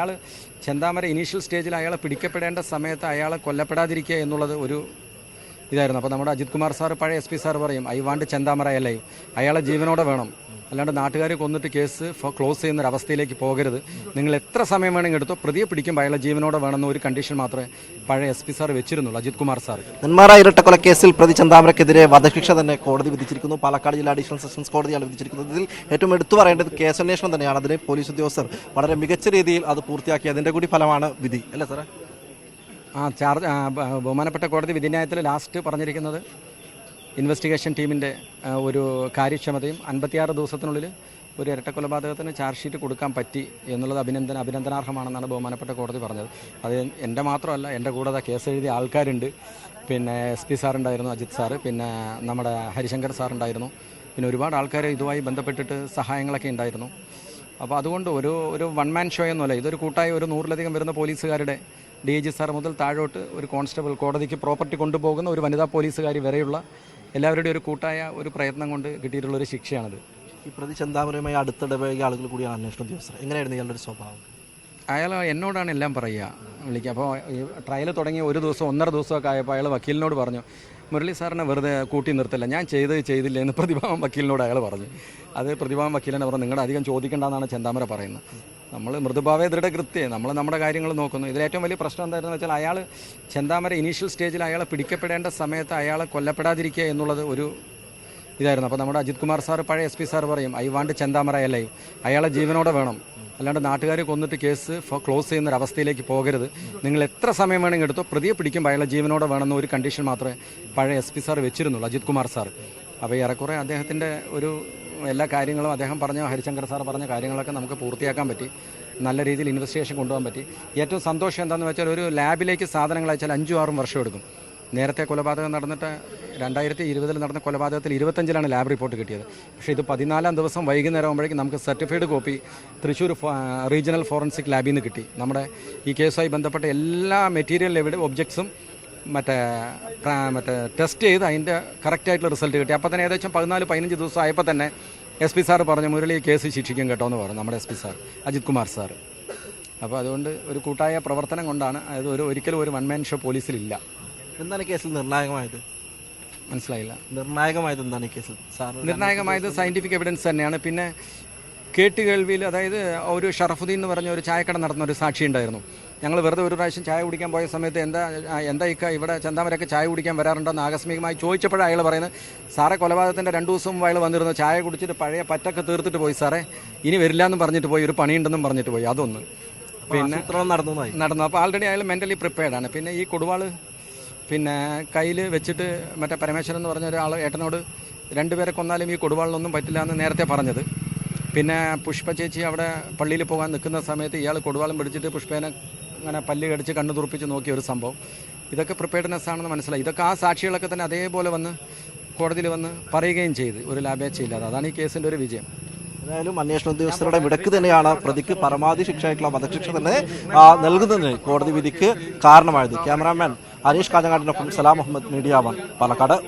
അയാൾ ചെന്താമര ഇനീഷ്യൽ സ്റ്റേജിൽ അയാളെ പിടിക്കപ്പെടേണ്ട സമയത്ത് അയാളെ കൊല്ലപ്പെടാതിരിക്കുക എന്നുള്ളത് ഒരു ഇതായിരുന്നു. അപ്പോൾ നമ്മുടെ അജിത് കുമാർ സാർ, പഴയ SP സാർ പറയും ഐ വാണ്ട് ചെന്താമര അല്ലയും, അയാളെ ജീവനോടെ വേണം, അല്ലാണ്ട് നാട്ടുകാർ കൊന്നിട്ട് കേസ് ക്ലോസ് ചെയ്യുന്നൊരവസ്ഥയിലേക്ക് പോകരുത്. നിങ്ങൾ എത്ര സമയം വേണമെങ്കിൽ എടുത്തോ, പ്രതിയെ പിടിക്കുമ്പോൾ അയാളെ ജീവനോടെ വേണമെന്ന ഒരു കണ്ടീഷൻ മാത്രമേ പഴയ SP സാർ വെച്ചിരുന്നുള്ളൂ, അജിത് കുമാർ സാർ. നെന്മാറ ഇരട്ടക്കൊലക്കേസിൽ പ്രതി ചെന്താമരക്കെതിരെ വധശിക്ഷ തന്നെ കോടതി വിധിച്ചിരിക്കുന്നു. പാലക്കാട് ജില്ലാ അഡീഷണൽ സെഷൻസ് കോടതിയാണ് വിധിച്ചിരിക്കുന്നത്. ഇതിൽ ഏറ്റവും എടുത്തു പറയേണ്ടത് കേസന്വേഷണം തന്നെയാണ്. അതിന് പോലീസ് ഉദ്യോഗസ്ഥർ വളരെ മികച്ച രീതിയിൽ അത് പൂർത്തിയാക്കി. അതിന്റെ കൂടി ഫലമാണ് വിധി, അല്ലേ സാറേ? ബഹുമാനപ്പെട്ട കോടതി വിധിന്യായത്തിൽ ലാസ്റ്റ് പറഞ്ഞിരിക്കുന്നത് ഇൻവെസ്റ്റിഗേഷൻ ടീമിൻ്റെ ഒരു കാര്യക്ഷമതയും 56 ദിവസത്തിനുള്ളിൽ ഒരു ഇരട്ടക്കൊലപാതകത്തിന് ചാർജ് ഷീറ്റ് കൊടുക്കാൻ പറ്റി എന്നുള്ളത് അഭിനന്ദനാർഹമാണെന്നാണ് ബഹുമാനപ്പെട്ട കോടതി പറഞ്ഞത്. അത് എൻ്റെ മാത്രമല്ല, എൻ്റെ കൂടെ കേസ് എഴുതിയ ആൾക്കാരുണ്ട്. പിന്നെ SP സാറുണ്ടായിരുന്നു, അജിത് സാറ്, പിന്നെ നമ്മുടെ ഹരിശങ്കർ സാറുണ്ടായിരുന്നു, പിന്നെ ഒരുപാട് ആൾക്കാർ ഇതുമായി ബന്ധപ്പെട്ടിട്ട് സഹായങ്ങളൊക്കെ ഉണ്ടായിരുന്നു. അപ്പോൾ അതുകൊണ്ട് ഒരു വൺ മാൻ ഷോ ഒന്നുമല്ല, ഇതൊരു കൂട്ടായ ഒരു 100-ലധികം വരുന്ന പോലീസുകാരുടെ DIG സാർ മുതൽ താഴോട്ട് ഒരു കോൺസ്റ്റബിൾ, കോടതിക്ക് പ്രോപ്പർട്ടി കൊണ്ടുപോകുന്ന ഒരു വനിതാ പോലീസുകാരി വരെയുള്ള എല്ലാവരുടെയും ഒരു കൂട്ടായ ഒരു പ്രയത്നം കൊണ്ട് കിട്ടിയിട്ടുള്ളൊരു ശിക്ഷയാണിത്. ഈ പ്രതി ചെന്താമരയുമായി അടുത്തിടപഴകിയ ആളുകൾ കൂടിയാണ് അന്വേഷണ ഉദ്യോഗസ്ഥർ. എങ്ങനെയായിരുന്നു ഇയാളുടെ ഒരു സ്വഭാവം? അയാൾ എന്നോടാണ് എല്ലാം പറയുക, വിളിക്കുക. അപ്പോൾ ഈ ട്രയൽ തുടങ്ങി 1 ദിവസം 1.5 ദിവസമൊക്കെ ആയപ്പോൾ അയാൾ വക്കീലിനോട് പറഞ്ഞു, മുരളി സാറിനെ വെറുതെ കൂട്ടി നിർത്തില്ല, ഞാൻ ചെയ്തില്ല എന്ന് പ്രതിഭാവം വക്കീലിനോട് അയാൾ പറഞ്ഞു. അത് പ്രതിഭാവം വക്കീലിനെ പറഞ്ഞു, നിങ്ങളുടെ അധികം ചോദിക്കേണ്ടെന്നാണ് ചെന്താമര പറയുന്നത്. നമ്മൾ മൃദുഭാവേ ദൃഢകൃത്യം, നമ്മൾ നമ്മുടെ കാര്യങ്ങൾ നോക്കുന്നു. ഇതിലേറ്റവും വലിയ പ്രശ്നം എന്തായിരുന്നു വെച്ചാൽ, അയാൾ ചെന്താമര ഇനീഷ്യൽ സ്റ്റേജിൽ അയാളെ പിടിക്കപ്പെടേണ്ട സമയത്ത് അയാളെ കൊല്ലപ്പെടാതിരിക്കുക എന്നുള്ളത് ഒരു ഇതായിരുന്നു. അപ്പോൾ നമ്മുടെ അജിത് കുമാർ സാർ, പഴയ SP സാർ പറയും ഐ വാണ്ട് ചെന്താമര അല്ലയും, അയാളെ ജീവനോടെ വേണം, അല്ലാണ്ട് നാട്ടുകാർ കൊന്നിട്ട് കേസ് ക്ലോസ് ചെയ്യുന്നൊരവസ്ഥയിലേക്ക് പോകരുത്. നിങ്ങൾ എത്ര സമയം വേണമെങ്കിൽ എടുത്തോ, പ്രതിയെ പിടിക്കുമ്പോൾ അയാളെ ജീവനോടെ വേണമെന്ന ഒരു കണ്ടീഷൻ മാത്രമേ പഴയ SP സാർ വെച്ചിരുന്നുള്ളൂ, അജിത് കുമാർ സാർ. അപ്പോൾ ഏറെക്കുറെ അദ്ദേഹത്തിൻ്റെ ഒരു എല്ലാ കാര്യങ്ങളും അദ്ദേഹം പറഞ്ഞ, ഹരിശങ്കർ സാർ പറഞ്ഞ കാര്യങ്ങളൊക്കെ നമുക്ക് പൂർത്തിയാക്കാൻ പറ്റി. നല്ല രീതിയിൽ ഇൻവെസ്റ്റിഗേഷൻ കൊണ്ടുപോകാൻ പറ്റി. ഏറ്റവും സന്തോഷം എന്താണെന്ന് വെച്ചാൽ, ഒരു ലാബിലേക്ക് സാധനങ്ങൾ അയച്ചാൽ 5-6 വർഷം എടുക്കും. നേരത്തെ കൊലപാതകം നടന്നിട്ട് 2020 നടന്ന കൊലപാതകത്തിൽ 25-ലാണ് ലാബ് റിപ്പോർട്ട് കിട്ടിയത്. പക്ഷേ ഇത് 14-ാം ദിവസം വൈകുന്നേരം ആകുമ്പോഴേക്കും നമുക്ക് certified copy Thrissur regional forensic ലാബിൽ നിന്ന് കിട്ടി. നമ്മുടെ ഈ കേസുമായി ബന്ധപ്പെട്ട എല്ലാ മെറ്റീരിയൽ ഒബ്ജക്ട്സും മറ്റേ ടെസ്റ്റ് ചെയ്ത് അതിൻ്റെ കറക്റ്റായിട്ടുള്ള റിസൾട്ട് കിട്ടി. അപ്പോൾ തന്നെ ഏകദേശം 14-15 ദിവസം ആയപ്പോൾ തന്നെ SP സാർ പറഞ്ഞു, മുരളി കേസ് ശിക്ഷിക്കും കേട്ടോ എന്ന് പറഞ്ഞു, നമ്മുടെ SP sir Ajith Kumar sir. അപ്പോൾ അതുകൊണ്ട് ഒരു കൂട്ടായ പ്രവർത്തനം കൊണ്ടാണ്. അത് ഒരിക്കലും ഒരു വൺ മാൻ ഷോ പോലീസിലില്ല. എന്താണ് കേസിൽ നിർണായകമായത്? മനസ്സിലായില്ല. നിർണായകമായത് എന്താണ് ഈ കേസിൽ? നിർണായകമായത് സയൻറ്റിഫിക് എവിഡൻസ് തന്നെയാണ്. പിന്നെ കേട്ടുകേൾവിയിൽ, അതായത് ഒരു ഷറഫുദ്ദീൻ എന്ന് പറഞ്ഞ ഒരു ചായക്കട നടന്ന ഒരു സാക്ഷി ഉണ്ടായിരുന്നു. ഞങ്ങൾ വെറുതെ ഒരു പ്രാവശ്യം ചായ കുടിക്കാൻ പോയ സമയത്ത് എന്താ ഇവിടെ ചെന്താമരൊക്കെ ചായ കുടിക്കാൻ വരാറുണ്ടെന്ന് ആകസ്മികമായി ചോദിച്ചപ്പോഴാണ് അയാൾ പറയുന്നത്, സാറേ കൊലപാതകത്തിൻ്റെ 2 ദിവസം മുമ്പ് അയാൾ വന്നിരുന്നു, ചായ കുടിച്ചിട്ട് പഴയ പറ്റൊക്കെ തീർത്തിട്ട് പോയി സാറേ, ഇനി വരില്ല എന്നും പറഞ്ഞിട്ട് പോയി, ഒരു പണിയുണ്ടെന്നും പറഞ്ഞിട്ട് പോയി. അതൊന്ന് പിന്നെ നടന്നു. അപ്പോൾ ആൾറെഡി അയാൾ മെൻ്റലി പ്രിപ്പയർഡാണ്. പിന്നെ ഈ കൊടുവാള് പിന്നെ കയ്യിൽ വെച്ചിട്ട് മറ്റേ പരമേശ്വരൻ എന്ന് പറഞ്ഞ ഒരാൾ ഏട്ടനോട് 2 പേരെ കൊന്നാലും ഈ കൊടുവാളിനൊന്നും പറ്റില്ല എന്ന് നേരത്തെ പറഞ്ഞത്. പിന്നെ പുഷ്പ ചേച്ചി അവിടെ പള്ളിയിൽ പോകാൻ നിൽക്കുന്ന സമയത്ത് ഇയാൾ കൊടുവാളം പിടിച്ചിട്ട് പുഷ്പേനെ അങ്ങനെ പല്ല് കടിച്ച് കണ്ണു തുറപ്പിച്ച് നോക്കിയ ഒരു സംഭവം. ഇതൊക്കെ പ്രിപ്പയർഡ്നെസ് ആണെന്ന് മനസ്സിലായി. ഇതൊക്കെ ആ സാക്ഷികളൊക്കെ തന്നെ അതേപോലെ വന്ന് കോടതിയിൽ വന്ന് പറയുകയും ചെയ്ത്, ഒരു ലാഭേച്ഛയില്ലാതെ. അതാണ് ഈ കേസിൻ്റെ ഒരു വിജയം. ഏതായാലും അന്വേഷണ ഉദ്യോഗസ്ഥരുടെ വിടക്ക് തന്നെയാണ് പ്രതിക്ക് പരമാവധി ശിക്ഷയായിട്ടുള്ള വധശിക്ഷ തന്നെ നൽകുന്നതിന് കോടതി വിധിക്ക് കാരണമായത്. ക്യാമറാമാൻ അനീഷ് കാഞ്ഞങ്ങാടിനൊപ്പം സലാം മുഹമ്മദ്, മീഡിയ 1, പാലക്കാട്.